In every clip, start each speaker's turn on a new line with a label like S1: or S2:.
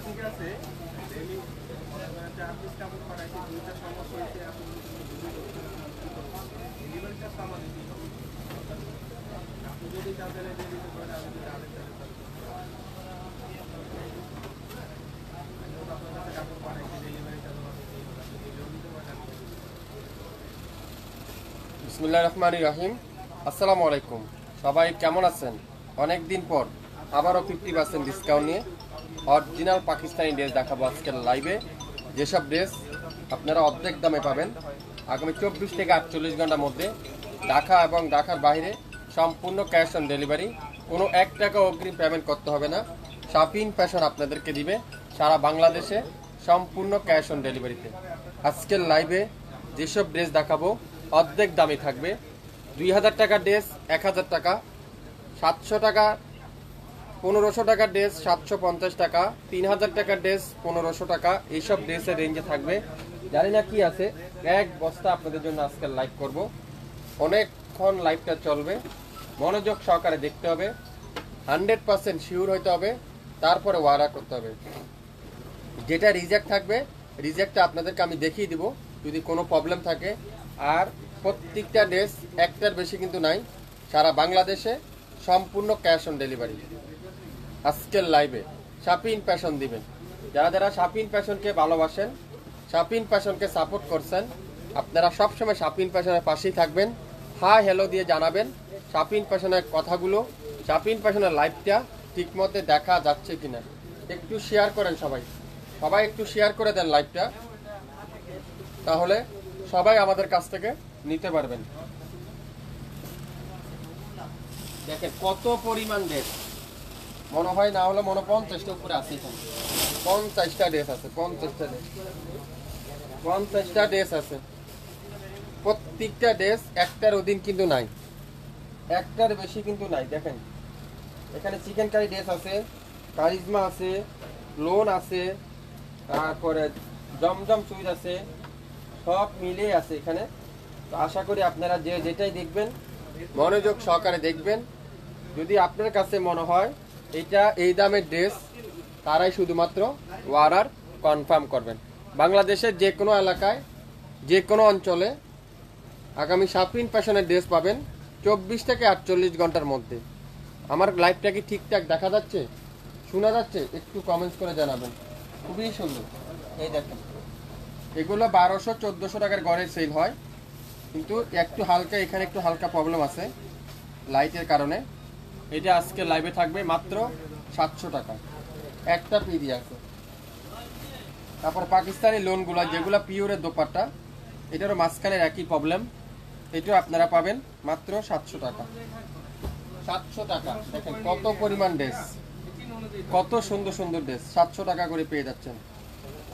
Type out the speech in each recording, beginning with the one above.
S1: ঠিক আছে daily 4 piece কাপড় পাঠাইছি, দুইটা সমস্যা হয়েছে, আপনি ডেলিভারি চার্জ আমাদের দিতে হবে। আপনি যদি চান তাহলে দিয়ে দিতে পারেন, আমি যদি আরেকটা আপনার কাছে কাপড় পাঠাইছি, ডেলিভারি চার্জ আমাদের দিয়ে হবে, আপনি দিলেও দিতে পারেন।
S2: বিসমিল্লাহির রহমানির রহিম। আসসালামু আলাইকুম, সবাই কেমন আছেন? অনেক দিন পর আবারও 50% ডিসকাউন্ট নিয়ে অরিজিনাল পাকিস্তানি ড্রেস দেখাবো আজকের লাইভে। যেসব ড্রেস আপনারা অর্ধেক দামে পাবেন আগামী 24 থেকে 48 ঘন্টার মধ্যে। ঢাকা এবং ঢাকার বাইরে সম্পূর্ণ ক্যাশ অন ডেলিভারি, কোনো 1 টাকা অগ্রিম পেমেন্ট করতে হবে না। শাপিং ফ্যাশন আপনাদেরকে দিবে সারা বাংলাদেশে সম্পূর্ণ ক্যাশ অন ডেলিভারিতে। আজকের লাইভে যেসব ড্রেস দেখাবো অর্ধেক দামে থাকবে। 2000 টাকার ড্রেস 1000 টাকা, 700 টাকা 1500 টাকার ড্রেস 750 টাকা, 3000 টাকার ড্রেস 1500 টাকা, এইসব ড্রেসের রেঞ্জে থাকবে। জানি না কি আছে, এক বস্তা আপনাদের জন্য আজকাল লাইভ করব। অনেকক্ষণ লাইভটা চলবে, মনোযোগ সহকারে দেখতে হবে, 100% শিওর হইতে হবে, তারপরে ওয়ার্ডার করতে হবে। যেটা রিজেক্ট থাকবে রিজেক্টটা আপনাদেরকে আমি দেখিয়ে দিব যদি কোনো প্রবলেম থাকে। আর প্রত্যেকটা ড্রেস একটার বেশি কিন্তু নাই, সারা বাংলাদেশে সম্পূর্ণ ক্যাশ অন ডেলিভারি। আজকের লাইভে শাপিং ফ্যাশন দিবেন। যারা যারা শাপিং ফ্যাশনকে ভালোবাসেন, শাপিং ফ্যাশনকে সাপোর্ট করছেন, আপনারা সবসময় শাপিং ফ্যাশনের পাশেই থাকবেন। হাই হ্যালো দিয়ে জানাবেন শাপিং ফ্যাশনের কথাগুলো, শাপিং ফ্যাশনের লাইভটা ঠিকমতো দেখা যাচ্ছে কিনা। একটু শেয়ার করেন সবাই, সবাই একটু শেয়ার করে দেন লাইভটা, তাহলে সবাই আমাদের কাছ থেকে নিতে পারবেন। দেখেন কত পরিমাণ ড্রেস, মনে হয় না হলে মনে 50টা উপরে আছে, 50টা ড্রেস আছে, 50টা ড্রেস আছে। প্রত্যেকটা ড্রেস একটার অধীন কিন্তু নাই, একটার বেশি কিন্তু নাই। দেখেন এখানে চিকেন কারি ড্রেস আছে, কারিজমা আছে, লোন আছে, তারপরে জমজম সুইট আছে, সব মিলে আছে এখানে। তো আশা করি আপনারা যে যেটাই দেখবেন মনোযোগ সহকারে দেখবেন। যদি আপনার কাছে মনে হয় এটা এই দামের ড্রেস, তারাই শুধুমাত্র অর্ডার কনফার্ম করবেন। বাংলাদেশের যে কোনো এলাকায় যে কোনো অঞ্চলে আগামী শাপিং ফ্যাশনের ড্রেস পাবেন 24 থেকে 48 ঘন্টার মধ্যে। আমার লাইভটা কি ঠিকঠাক দেখা যাচ্ছে, শোনা যাচ্ছে? একটু কমেন্টস করে জানাবেন। খুবই সুন্দর। এই দেখেন এগুলো 1200-1400 টাকার গড়ে সেল হয়, কিন্তু একটু হালকা, এখানে একটু হালকা প্রবলেম আছে লাইটের কারণে। এটা আজকে লাইভে থাকবে মাত্র 700 টাকা, একটা পিডি আছে। তারপর পাকিস্তানি লোনগুলো যেগুলো পিওরের দোপাট্টা, এটারও মাঝখানের একই প্রবলেম, এটাও আপনারা পাবেন মাত্র 700 টাকা। 700 টাকা। দেখেন কত পরিমাণ ড্রেস, কত সুন্দর সুন্দর ড্রেস 700 টাকা করে পেয়ে যাচ্ছেন।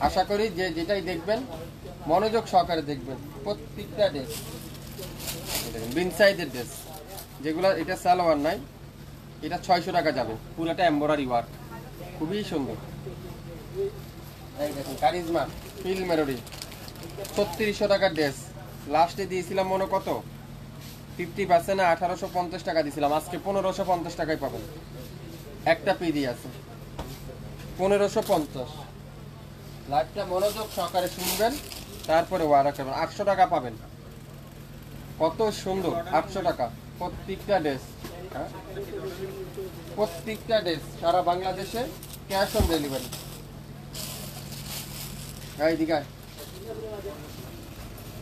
S2: আশা করি যে যেটাই দেখবেন মনোযোগ সহকারে দেখবেন। প্রত্যেকটা ড্রেস দেখেন বিন সাইজের ড্রেস, যেগুলো এটা সালোয়ার নাই, এটা 600 টাকা যাবে, পুরোটা এমব্রয়ডারি ওয়ার্ক, খুবই সুন্দর। এই দেখেন কারিজমা ফিল মেরোডি 3600 টাকার ড্রেস, লাস্টে দিয়েছিলাম মনে কত 50% না 1850 টাকা দিয়েছিলাম, আজকে 1550 টাকায় পাবেন। একটা পিডি আছে 1550। লাইভটা মনোযোগ সহকারে শুনবেন, তারপরে ওয়ার্ডার করবেন। 800 টাকা পাবেন, কত সুন্দর 800 টাকা প্রত্যেকটা ড্রেস। প্রত্যেকটা ড্রেস সারা বাংলাদেশে ক্যাশ অন ডেলিভারি। এই দিকে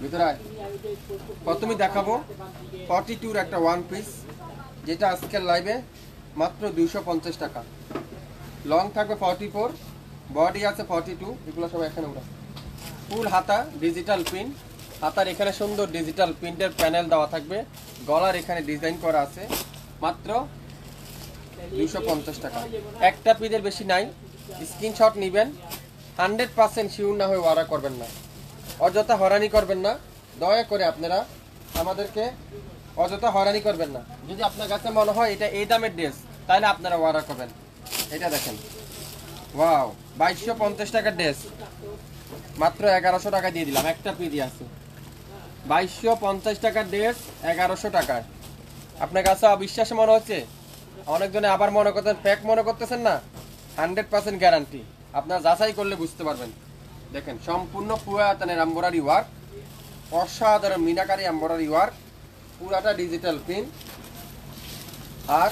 S2: ভিতরে প্রথমে দেখাবো 42-র একটা ওয়ান পিস, যেটা আজকের লাইভে মাত্র 250 টাকা। লং থাকবে 44, বডি আছে 42, এগুলো সব এখানে উঠা। ফুল হাতা ডিজিটাল প্রিন্ট, হাতার এখানে সুন্দর ডিজিটাল প্রিন্টের প্যানেল দেওয়া থাকবে, গলার এখানে ডিজাইন করা আছে, মাত্র 250 টাকা। একটা পিসের বেশি নাই, স্ক্রিনশট নেবেন। 100% শিওর না হয়ে অর্ডার করবেন না, অযথা হয়রানি করবেন না, দয়া করে আপনারা আমাদেরকে অযথা হয়রানি করবেন না। যদি আপনার কাছে মনে হয় এটা এই দামের ড্রেস, তাহলে আপনারা অর্ডার করবেন। এটা দেখেন ওয়াও 2250 টাকার ড্রেস, মাত্র 1100 টাকা দিয়ে দিলাম, একটা পিডি আছে। 2250 টাকার ড্রেস 1100 টাকায়। আপনার কাছে অবিশ্বাস মনে হচ্ছে, অনেকজনে আবার মনে করতেন ফেক মনে করতেছেন না, 100% গ্যারান্টি আপনারা যাচাই করলে বুঝতে পারবেন। দেখেন সম্পূর্ণ পুরাতনের এমব্রয়ডারি ওয়ার্ক, অসাধারণ মিনাকারি এমব্রয়ডারি ওয়ার্ক, পুরাটা ডিজিটাল প্রিন্ট। আর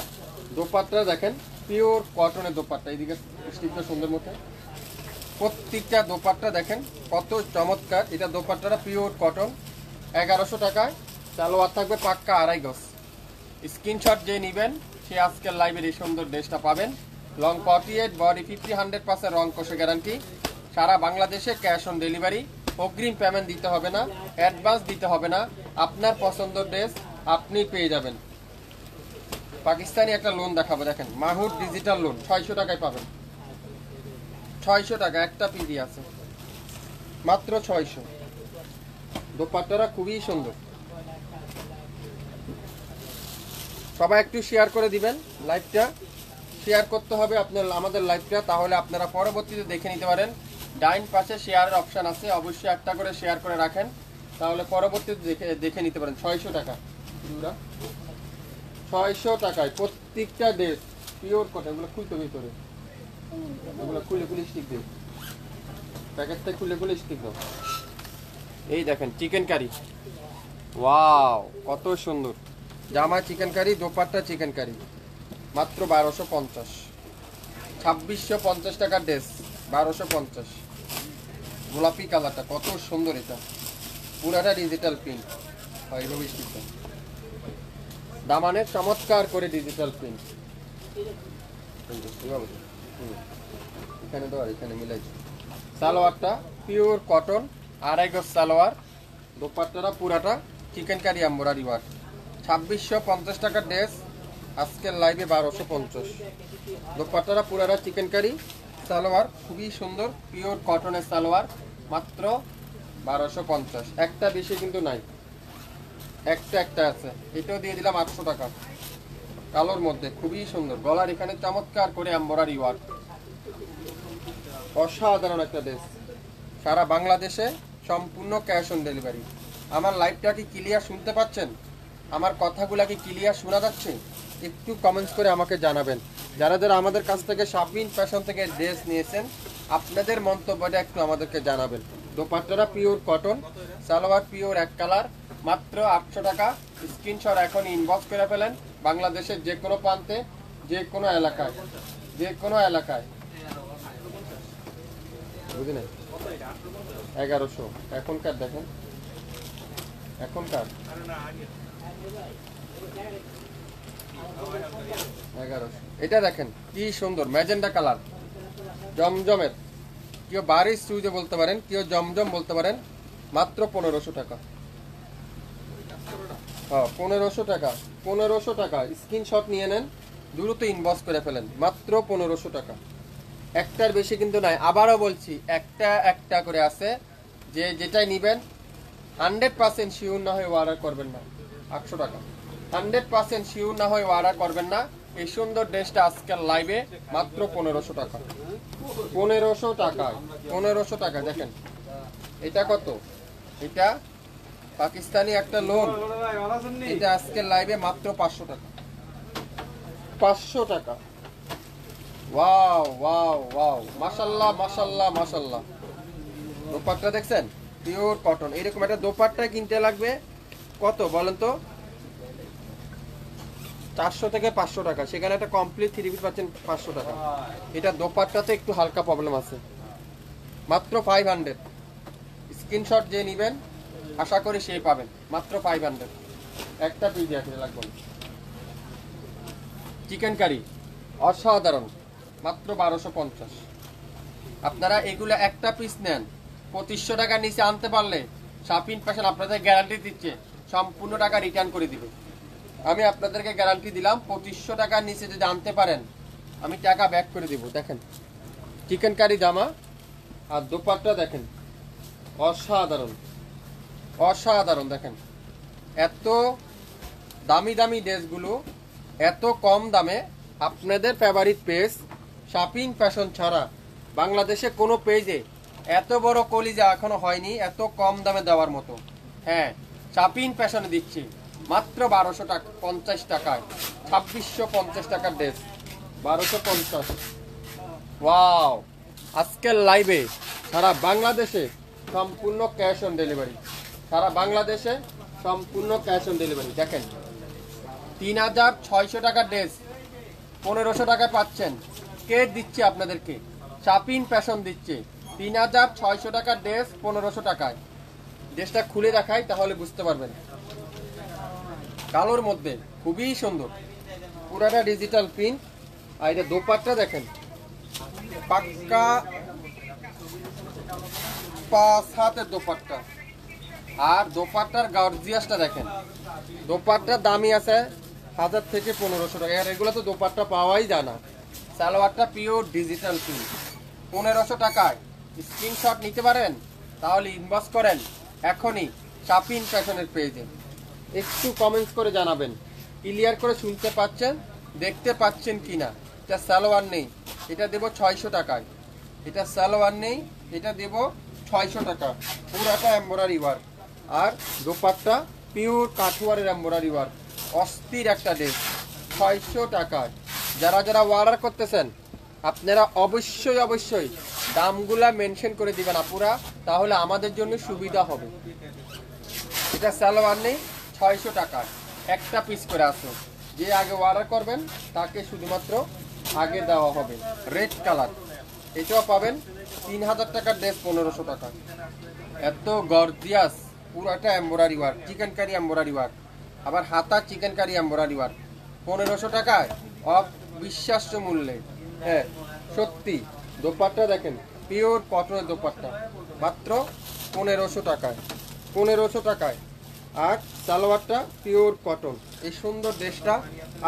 S2: দোপাট্টা দেখেন পিওর কটনের দোপাট্টা, এইদিকে স্টিকটা সুন্দর মতো, প্রত্যেকটা দোপাট্টা দেখেন কত চমৎকার। এটা দোপাট্টাটা পিওর কটন, 1100 টাকায়। সালোয়ার থাকবে পাক্কা 2.5 গজ। স্ক্রিনশট যে নেবেন সে আজকের লাইভের এই সুন্দর ড্রেসটা পাবেন। লং 48, বডি 50-100% রং কষে গ্যারান্টি। সারা বাংলাদেশে ক্যাশ অন ডেলিভারি, অগ্রিম পেমেন্ট দিতে হবে না, অ্যাডভান্স দিতে হবে না। আপনার পছন্দের ড্রেস আপনি পেয়ে যাবেন। পাকিস্তানি একটা লোন দেখাবো, দেখেন মাহুর ডিজিটাল লোন 600 টাকায় পাবেন। 600 টাকা একটা পিডি আছে, মাত্র 600। দোপাট্টাটা খুবই সুন্দর। সবাই একটু শেয়ার করে দিবেন লাইভটা, শেয়ার করতে হবে আপনার আমাদের লাইভটা, তাহলে আপনারা পরবর্তীতে দেখে নিতে পারেন। ডাইন পাশে শেয়ারের অপশন আছে, অবশ্যই একটা করে শেয়ার করে রাখেন, তাহলে পরবর্তীতে দেখে নিতে পারেন। 600 টাকা, 600 টাকায় প্রত্যেকটা ড্রেস পিওর কটন। এগুলো খুলতে ভিতরে, এগুলো খুলে খুলে স্টিক দিও, প্যাকেটটা খুলে খুলে স্টিক দাও। এই দেখেন চিকেন কারি, ওয়াও কত সুন্দর। জামা চিকেন কারি, দোপাট্টা চিকেন কারি, মাত্র 1250। 2650 টাকার ড্রেস, 1250। গোলাপি কালারটা কত সুন্দর, এটা পুরাটা ডিজিটাল প্রিন্ট হয়, এইভাবে স্টিকটা দামানের চমৎকার করে ডিজিটাল প্রিন্ট। এখানে দেওয়ার, এখানে মিলাইছি। সালোয়ারটা পিওর কটন, 2.5 গজ সালোয়ার। দোপাট্টাটা পুরাটা চিকেন কারি এমব্রয়ডারি ওয়ার্ক। 2650 টাকার ড্রেস, আজকের লাইভে 1250। দোপাট্টাটা পুরাটা চিকেন কারি, সালোয়ার খুবই সুন্দর পিওর কটনের সালোয়ার, মাত্র 1250। একটা বেশি কিন্তু নাই, একটা আছে। এটাও দিয়ে দিলাম 800 টাকা, কালোর মধ্যে খুবই সুন্দর। গলার এখানে চমৎকার করে এমব্রয়ডারি ওয়ার্ক, অসাধারণ একটা ড্রেস। সারা বাংলাদেশে সম্পূর্ণ ক্যাশ অন ডেলিভারি। আমার লাইভটা কি ক্লিয়ার শুনতে পাচ্ছেন? আমার কথাগুলা কি ক্লিয়ার শোনা যাচ্ছে? একটু কমেন্টস করে আমাকে জানাবেন। যারা যারা আমাদের কাছ থেকে শাপিং ফ্যাশন থেকে ড্রেস নিয়েছেন, আপনাদের মন্তব্যটা একটু আমাদেরকে জানাবেন। দোপাট্টাটা পিওর কটন, সালোয়ার পিওর এক কালার, মাত্র 800 টাকা। স্ক্রিনশট এখন ইনবক্স করে ফেলেন। বাংলাদেশের যে কোনো প্রান্তে, যে কোনো এলাকায়, যে কোনো এলাকায়। বুঝি নাই 1100 এখনকার, দেখেন এখনকার 1100। এটা দেখেন কি সুন্দর ম্যাজেন্ডা কালার, জমজমের, কেউ বারিশ সুইজে বলতে পারেন, কেউ জমজম বলতে পারেন, মাত্র 1500 টাকা। হ্যাঁ 1500 টাকা, 1500 টাকা। স্ক্রিনশট নিয়ে নেন, দ্রুত ইনবক্স করে ফেলেন, মাত্র 1500 টাকা। একটার বেশি কিন্তু নাই, আবারও বলছি একটা করে আছে। যে যেটাই নিবেন 100% শিওর না হয়ে অর্ডার করবেন না। 800 টাকা, 100% শিওর না হয়ে অর্ডার করবেন না। এই সুন্দর ড্রেসটা আজকাল লাইভে মাত্র 1500 টাকা, 1500 টাকা, 1500 টাকা। দেখেন এটা কত, এটা পাকিস্তানি একটা লোন, এটা আজকের লাইভে মাত্র 500 টাকা, 500 টাকা। ওয়াও ওয়াও ওয়াও, মাশাআল্লাহ মাশাআল্লাহ মাশাআল্লাহ। দোপাট্টা দেখছেন পিওর কটন। এরকম একটা দোপাট্টা কিনতে লাগবে কত বলেন তো? 400 থেকে 500 টাকা। সেখানে একটা কমপ্লিট 3 পিস পাচ্ছেন 500 টাকা। এটা দোপাট্টাতে একটু হালকা প্রবলেম আছে, মাত্র 500। স্ক্রিনশট যে নেবেন আশা করি সেই পাবেন, মাত্র 500। একটা পিস দিয়ে লাগবে। চিকেন কারি অসাধারণ, মাত্র 1250। আপনারা এগুলো একটা পিস নেন, 2500 টাকার নিচে আনতে পারলে শাপিং ফ্যাশন আপনাদের গ্যারান্টি দিচ্ছে সম্পূর্ণ টাকা রিটার্ন করে দিবে। আমি আপনাদেরকে গ্যারান্টি দিলাম 2500 টাকার নিচে যদি আনতে পারেন আমি টাকা ব্যাক করে দিব। দেখেন চিকেন কারি জামা আর দোপাট্টা দেখেন, অসাধারণ অসাধারণ। দেখেন এত দামি দামি ড্রেসগুলো এত কম দামে, আপনাদের ফেভারিট পেজ শাপিং ফ্যাশন ছাড়া বাংলাদেশে কোনো পেজে এত বড় কলিজা এখনো হয়নি এত কম দামে দেওয়ার মতো। হ্যাঁ শাপিং ফ্যাশনে দিচ্ছি মাত্র 1250 টাকায়, 2650 টাকার ড্রেস 1250। ওয়াও, আজকের লাইভে সারা বাংলাদেশে সম্পূর্ণ ক্যাশ অন ডেলিভারি, সারা বাংলাদেশে সম্পূর্ণ ক্যাশ অন ডেলিভারি। দেখেন 3600 টাকার ড্রেস 1500 টাকায় পাচ্ছেন। কে দিচ্ছে আপনাদেরকে? শাপিন ফ্যাশন দিচ্ছে 3600 টাকার ড্রেস 1500 টাকায়। ড্রেসটা খুলে দেখাই তাহলে বুঝতে পারবেন। কালোর মধ্যে খুবই সুন্দর, পুরাটা ডিজিটাল প্রিন্ট। আর এটা দোপাট্টা দেখেন, পাক্কা 5 হাতের দোপাট্টা। আর দোপাট্টার গর্জিয়াসটা দেখেন, দোপাট্টার দামই আছে 1000 থেকে 1500 টাকা। আর এগুলো তো দোপাট্টা পাওয়াই যায় না। সালোয়ারটা পিওর ডিজিটাল প্রিন্ট 1500 টাকায়। স্ক্রিনশট নিতে পারেন, তাহলে ইনবক্স করেন এখনই শাপিন ফ্যাশনের পেজে। একটু কমেন্টস করে জানাবেন ক্লিয়ার করে শুনতে পাচ্ছেন, দেখতে পাচ্ছেন কিনা। এটা সালোয়ার নেই, এটা দেব 600 টাকায়। এটা সালোয়ার নেই, এটা দেব 600 টাকা। পুরাটা এমব্রয়ডারি ওয়ার্ক আর দোপাট্টা পিওর কাঠওয়ারের এমব্রয়ডারি ওয়ার্ক। অস্থির একটা ড্রেস 600 টাকায়। যারা যারা অর্ডার করতেছেন আপনারা অবশ্যই অবশ্যই দামগুলা মেনশন করে দিবেন আপুরা, তাহলে আমাদের জন্য সুবিধা হবে। এটা সালোয়ার নেই, 600 টাকায় একটা পিস করে আসো। যে আগে অর্ডার করবেন তাকে শুধুমাত্র আগে দেওয়া হবে। রেড কালার, এটাও পাবেন 3000 টাকার ড্রেস 1500 টাকা। এত গর্জিয়াস, পুরাটা embroidery work, chikankari embroidery work, আবার হাতা চিকেন কারি এমব্রয়ডারি ওয়ার্ক 1500 টাকায় অবিশ্বাস্য মূল্যে। হ্যাঁ সত্যি। দোপাট্টা দেখেন, পিওর কটনের দোপাট্টা মাত্র 1500 টাকায়, 1500 টাকায়। আর সালোয়ারটা পিওর কটন। এই সুন্দর ড্রেসটা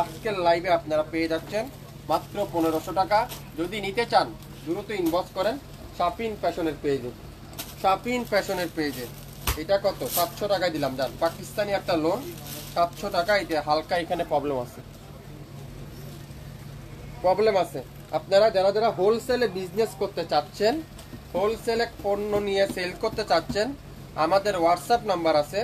S2: আজকের লাইভে আপনারা পেয়ে যাচ্ছেন মাত্র 1500 টাকা। যদি নিতে চান দ্রুত ইনবক্স করেন শাপিন ফ্যাশনের পেজে, শাপিন ফ্যাশনের পেজে। এটা কত? 700 টাকায় দিলাম। জান পাকিস্তানি একটা লোন 700 টাকা। এটা হালকা এখানে প্রবলেম আছে, প্রবলেম আছে। আপনারা যারা যারা হোলসেলে বিজনেস করতে চাচ্ছেন, হোলসেলে পণ্য নিয়ে সেল করতে চাচ্ছেন, আমাদের হোয়াটসঅ্যাপ নাম্বার আছে,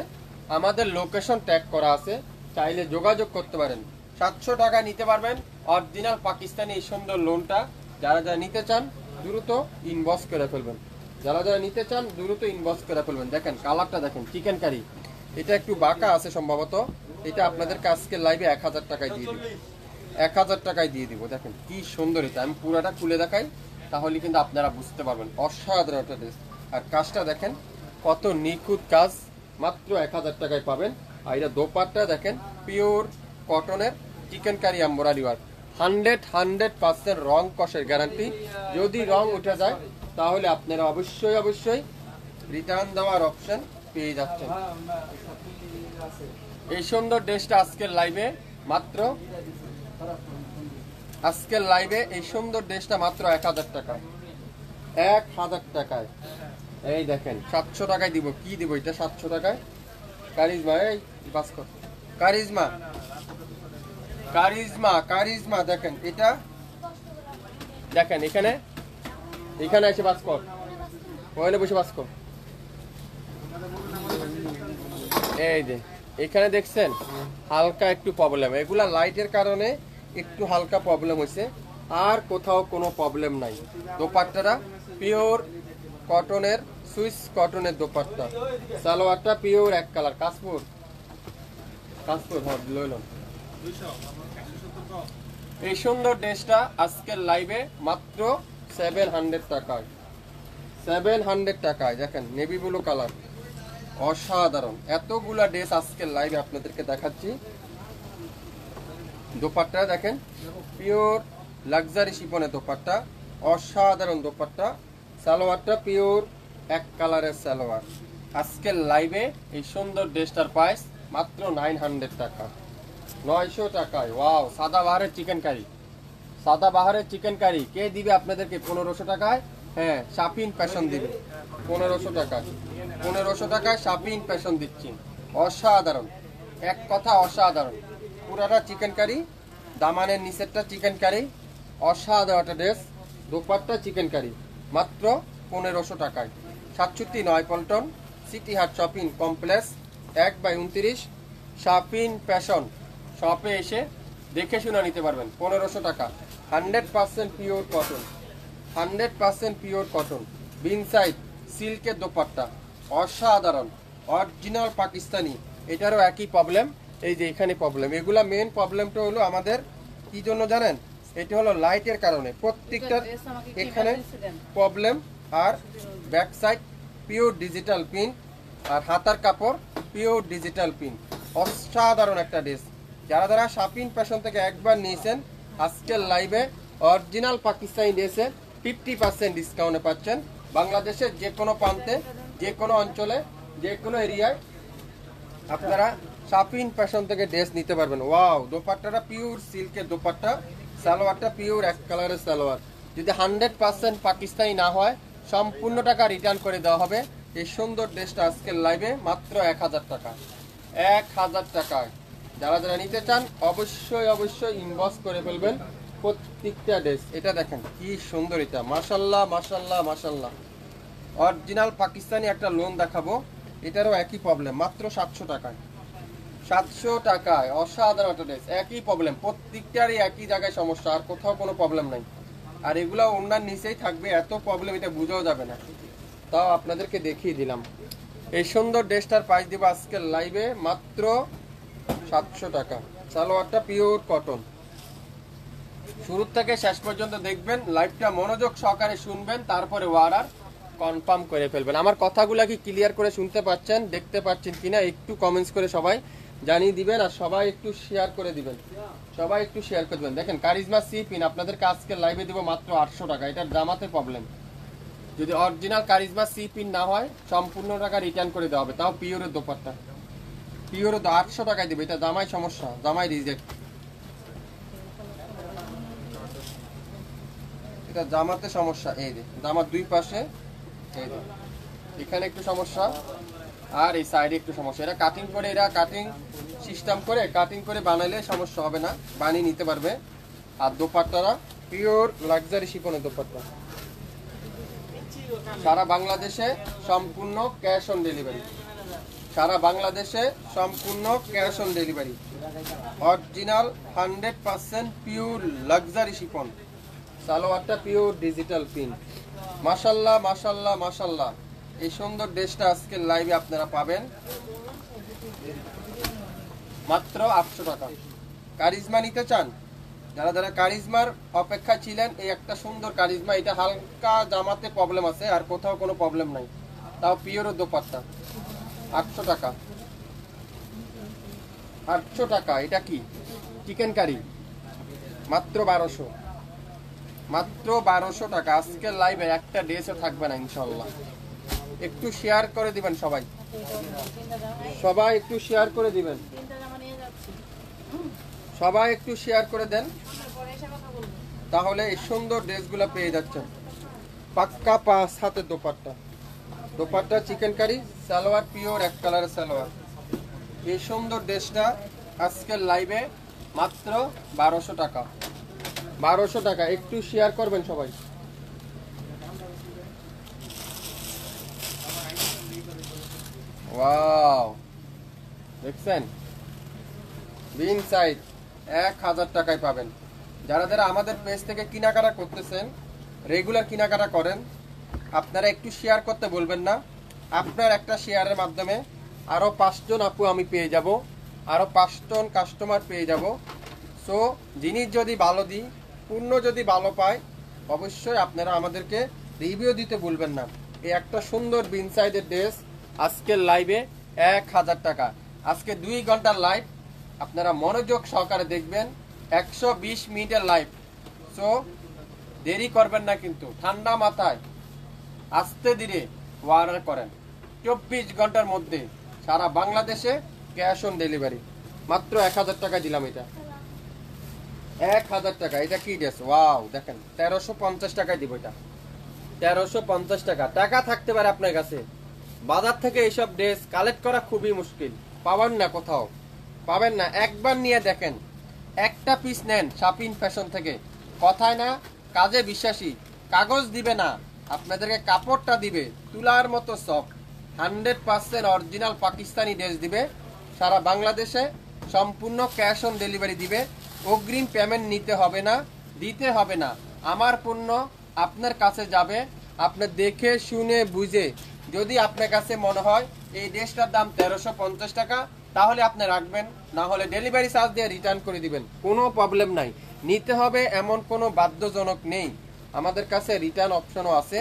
S2: আমাদের লোকেশন ট্যাগ করা আছে, চাইলে যোগাযোগ করতে পারেন। 700 টাকা নিতে পারবেন অরিজিনাল পাকিস্তানি এই সুন্দর লোনটা। যারা যারা নিতে চান দ্রুত ইনবক্স করে ফেলবেন, যারা যারা নিতে চান দ্রুত ইনবক্স করে ফেলবেন। দেখেন কালারটা দেখেন, চিকেন কারি। এটা একটু বাঁকা আছে সম্ভবত। এটা আপনাদেরকে আজকে লাইভে 1000 টাকায় দিয়ে দিব, 1000 টাকায় দিয়ে দিব। দেখেন কি সুন্দর এটা। আমি পুরাটা খুলে দেখাই তাহলে কিন্তু আপনারা বুঝতে পারবেন। অসাধারণ একটা ড্রেস। আর কাজটা দেখেন কত নিখুঁত কাজ, মাত্র 1000 টাকায় পাবেন। আর এটা দোপাট্টা দেখেন পিওর কটনের চিকেন কারি এমব্রয়ডারি ওয়ার্ক। 100% রং কষের গ্যারান্টি। যদি রং উঠে যায় তাহলে আপনারা অবশ্যই অবশ্যই রিটার্ন দেওয়ার অপশন পেয়ে যাচ্ছেন। এই সুন্দর ড্রেসটা আজকের লাইভে মাত্র, আজকের লাইভে এই সুন্দর ড্রেসটা মাত্র 1000 টাকায়, 1000 টাকায়। এই দেখেন 700 টাকায় দিব। কি দিব এটা 700 টাকায়? কারিজমা, এই বাস্কর কারিজমা, কারিজমা, কারিজমা। দেখেন এটা দেখেন, এখানে এখানে এসে বাস্কর, ওখানে বসে বাস্কর। এই যে এখানে দেখছেন হালকা একটু প্রবলেম, এগুলা লাইটের কারণে একটু হালকা প্রবলেম হয়েছে, আর কোথাও কোনো প্রবলেম নাই। দোপাট্টাটা পিওর কটনের, সুইস কটনের দোপাট্টা। সালোয়ারটা পিওর এক কালার, কাশপুর কাশপুর লইলন। এই সুন্দর ড্রেসটা আজকের লাইভে মাত্র 700 টাকায়, 700 টাকায়। দেখেন নেভি ব্লু কালার, অসাধারণ। এতগুলা ড্রেস আজকের লাইভে আপনাদেরকে দেখাচ্ছি। দোপাট্টা দেখেন পিওর লাক্সারি শিফনের দোপাট্টা, অসাধারণ দোপাট্টা। সালোয়ারটা পিওর এক কালারের সালোয়ার। আজকের লাইভে এই সুন্দর ড্রেসটার প্রাইস মাত্র 900 টাকা, 900 টাকায়। ওয়াও, সাদা বাহারের চিকেন কারি, সাদা বাহারের চিকেন কারি কে দিবে আপনাদেরকে 1500 টাকায়? হ্যাঁ শাপিন ফ্যাশন দিবে 1500 টাকায়, 1500 টাকায় শাপিন ফ্যাশন দিচ্ছি। অসাধারণ, এক কথা অসাধারণ। পুরাটা চিকেন কারি, দামানের নিচেরটা চিকেন কারি, অসাধারণ একটা ড্রেস। দোপাট্টা চিকেন কারি মাত্র 1500 টাকায়। 67 পল্টন সিটি হাট শপিং কমপ্লেক্স 1/29 শাপিন ফ্যাশন শপে এসে দেখে শুনে নিতে পারবেন। 1500 টাকা, 100% পিওর কটন, 100% পিওর কটন, বিনসাইড সিল্কের দোপাট্টা, অসাধারণ অরিজিনাল পাকিস্তানি। এটারও একই প্রবলেম, এই যে এখানে প্রবলেম। এগুলা মেন প্রবলেমটা হলো আমাদের কি জন্য জানেন? এটা হলো লাইটের কারণে প্রত্যেকটার এখানে প্রবলেম। আর back side pure digital print, আর হাতার কাপড় পিওর ডিজিটাল প্রিন্ট। অসাধারণ একটা ড্রেস। যারা যারা শাপিং ফ্যাশন থেকে একবার নিয়েছেন, আজকের লাইভে অরিজিনাল পাকিস্তানি ড্রেসে 50% ডিসকাউন্টে পাচ্ছেন। বাংলাদেশের যে কোনো প্রান্তে, যে কোনো অঞ্চলে, যে কোনো এরিয়ায় আপনারা শাপিং ফ্যাশন থেকে ড্রেস নিতে পারবেন। ওয়াও, দোপাট্টাটা পিওর সিল্কের দোপাট্টা, সালোয়ারটা পিওর এক কালারের সালোয়ার। যদি 100% পাকিস্তানি না হয়, সম্পূর্ণ টাকা রিটার্ন করে দেওয়া হবে। এই সুন্দর ড্রেসটা আজকের লাইভে মাত্র 1000 টাকা। 1000 টাকায় যারা যারা নিতে চান অবশ্যই অবশ্যই ইনবক্স করে ফেলবেন প্রত্যেকটা ড্রেস। এটা দেখেন কি সুন্দর, এটা মাশাল্লাহ মাশাল্লাহ মাশাল্লাহ। অরিজিনাল পাকিস্তানি একটা লোন দেখাবো, এটারও একই প্রবলেম, মাত্র 700 টাকায়। 700 টাকায় অসাধারণ একটা ড্রেস। একই প্রবলেম, প্রত্যেকটারই একই জায়গায় সমস্যা, আর কোথাও কোনো প্রবলেম নাই। আর এগুলো ওনার নিচেই থাকবে, এত প্রবলেম এটা বুঝাও যাবে না। তাও আপনাদেরকে দেখিয়ে দিলাম। এই সুন্দর ড্রেসটার প্রাইস দিব আজকের লাইভে মাত্র 700 টাকা। সালোয়ারটা পিওর কটন। শুরু থেকে শেষ পর্যন্ত দেখবেন, লাইভটা মনোযোগ সহকারে শুনবেন, তারপরে অর্ডার কনফার্ম করে ফেলবেন। আমার কথাগুলা কি ক্লিয়ার করে শুনতে পাচ্ছেন, দেখতে পাচ্ছেন কিনা একটু কমেন্টস করে সবাই জানিয়ে দিবেন। আর সবাই একটু শেয়ার করে দিবেন, সবাই একটু শেয়ার করে দিবেন। দেখেন কারিজমা সি পিন আপনাদেরকে আজকে লাইভে দিব মাত্র 800 টাকা। এটার দামাতে প্রবলেম, যদি অরিজিনাল কারিজমা সি পিন না হয় সম্পূর্ণ টাকা রিটার্ন করে দেওয়া হবে। তাও পিওরের দোপাট্টা, পিওর 800 টাকায় দিবে। এটা দামাই সমস্যা, দামাই রিজেক্ট। এটা জামাতে সমস্যা, এই যে জামার দুই পাশে এই যে এখানে একটু সমস্যা, আর এই সাইডে একটু সমস্যা। এটা কাটিং করে, এরা কাটিং সিস্টেম করে কাটিং করে বানাইলে সমস্যা হবে না, বানিয়ে নিতে পারবে। আর দোপাট্টারা পিওর লাক্সারি শিফনের দোপাট্টা, সারা বাংলাদেশে সম্পূর্ণ ক্যাশ অন ডেলিভারি। সারা বাংলাদেশে সম্পূর্ণ cash on delivery. Original 100% pure luxury chiffon. সালোয়ারটা পিওর ডিজিটাল প্রিন্ট। মাশাল্লাহ মাশাল্লাহ মাশাল্লাহ। এই সুন্দর ড্রেসটা আজকের লাইভে আপনারা পাবেন মাত্র 800 টাকা। কারিজমা নিতে চান, যারা যারা কারিজমার অপেক্ষা ছিলেন, এই একটা সুন্দর কারিজমা। এটা হালকা জামাতে প্রবলেম আছে, আর কোথাও কোনো প্রবলেম নাই। তাও পিওর দোপাট্টা, 800 টাকা। 800 টাকা। এটা কি চিকেন কারি, মাত্র 1200, মাত্র 1200 টাকা। আজকের লাইভে একটা ড্রেসও থাকবে না ইনশাল্লাহ। একটু শেয়ার করে দিবেন সবাই, সবাই একটু শেয়ার করে দিবেন, সবাই একটু শেয়ার করে দেন, তাহলে এই সুন্দর ড্রেসগুলো পেয়ে যাচ্ছেন। পাক্কা 5 হাতের দোপাট্টা, দোপাট্টা চিকেন কারি, সালোয়ার পিওর এক কালারের সালোয়ার। এই সুন্দর ড্রেসটা আজকের লাইভে মাত্র 1200 টাকা। 1200 টাকা। একটু শেয়ার করবেন সবাই। ওয়াও, দেখছেন বিন সাইড 1000 টাকায় পাবেন। যারা যারা আমাদের পেজ থেকে কেনাকাটা করতেছেন, রেগুলার কেনাকাটা করেন, আপনারা একটু শেয়ার করতে বলবেন না। আপনার একটা শেয়ারের মাধ্যমে আরও 5 জন আপু আমি পেয়ে যাব, আরও 5 জন কাস্টমার পেয়ে যাব। সো জিনিস যদি ভালো দিই, পূর্ণ যদি ভালো পায়, অবশ্যই আপনারা আমাদেরকে রিভিউ দিতে ভুলবেন না। এই একটা সুন্দর বিন সাইডের ড্রেস আজকের লাইভে 1000 টাকা। আজকে 2 ঘন্টার লাইভ, আপনারা মনোযোগ সহকারে দেখবেন। 120 মিনিটের লাইভ। সো দেরি করবেন না, কিন্তু ঠান্ডা মাথায় আস্তে ধীরে অর্ডার করেন। 24 ঘন্টার মধ্যে সারা বাংলাদেশে ক্যাশ অন ডেলিভারি। মাত্র 1000 টাকা দিলাম এটা, 1000 টাকা। এটা কি ড্রেস, ওয়াও দেখেন, 1350 টাকায় দিব এটা, 1350 টাকা। টাকা থাকতে পারে আপনার কাছে, বাজার থেকে এইসব ড্রেস কালেক্ট করা খুবই মুশকিল, পাবেন না, কোথাও পাবেন না। একবার নিয়ে দেখেন, একটা পিস নেন শাপিং ফ্যাশন থেকে, কথায় না কাজে বিশ্বাসী। কাগজ দিবে না, আপনাদেরকে কাপড়টা দিবে তুলার মতো সফট। 100% অরিজিনাল পাকিস্তানি ড্রেস দিবে। সারা বাংলাদেশে সম্পূর্ণ ক্যাশ অন ডেলিভারি দিবে। অগ্রিম পেমেন্ট নিতে হবে না, দিতে হবে না। আমার পণ্য আপনার কাছে যাবে। আপনি দেখে শুনে বুঝে যদি আপনার কাছে মনে হয় এই ড্রেসটার দাম 1350 টাকা, তাহলে আপনি রাখবেন, না হলে ডেলিভারি চার্জ দিয়ে রিটার্ন করে দিবেন, কোনো প্রবলেম নাই। নিতে হবে এমন কোনো বাধ্যজনক নেই, আমাদের কাছে রিটার্ন অপশনও আছে।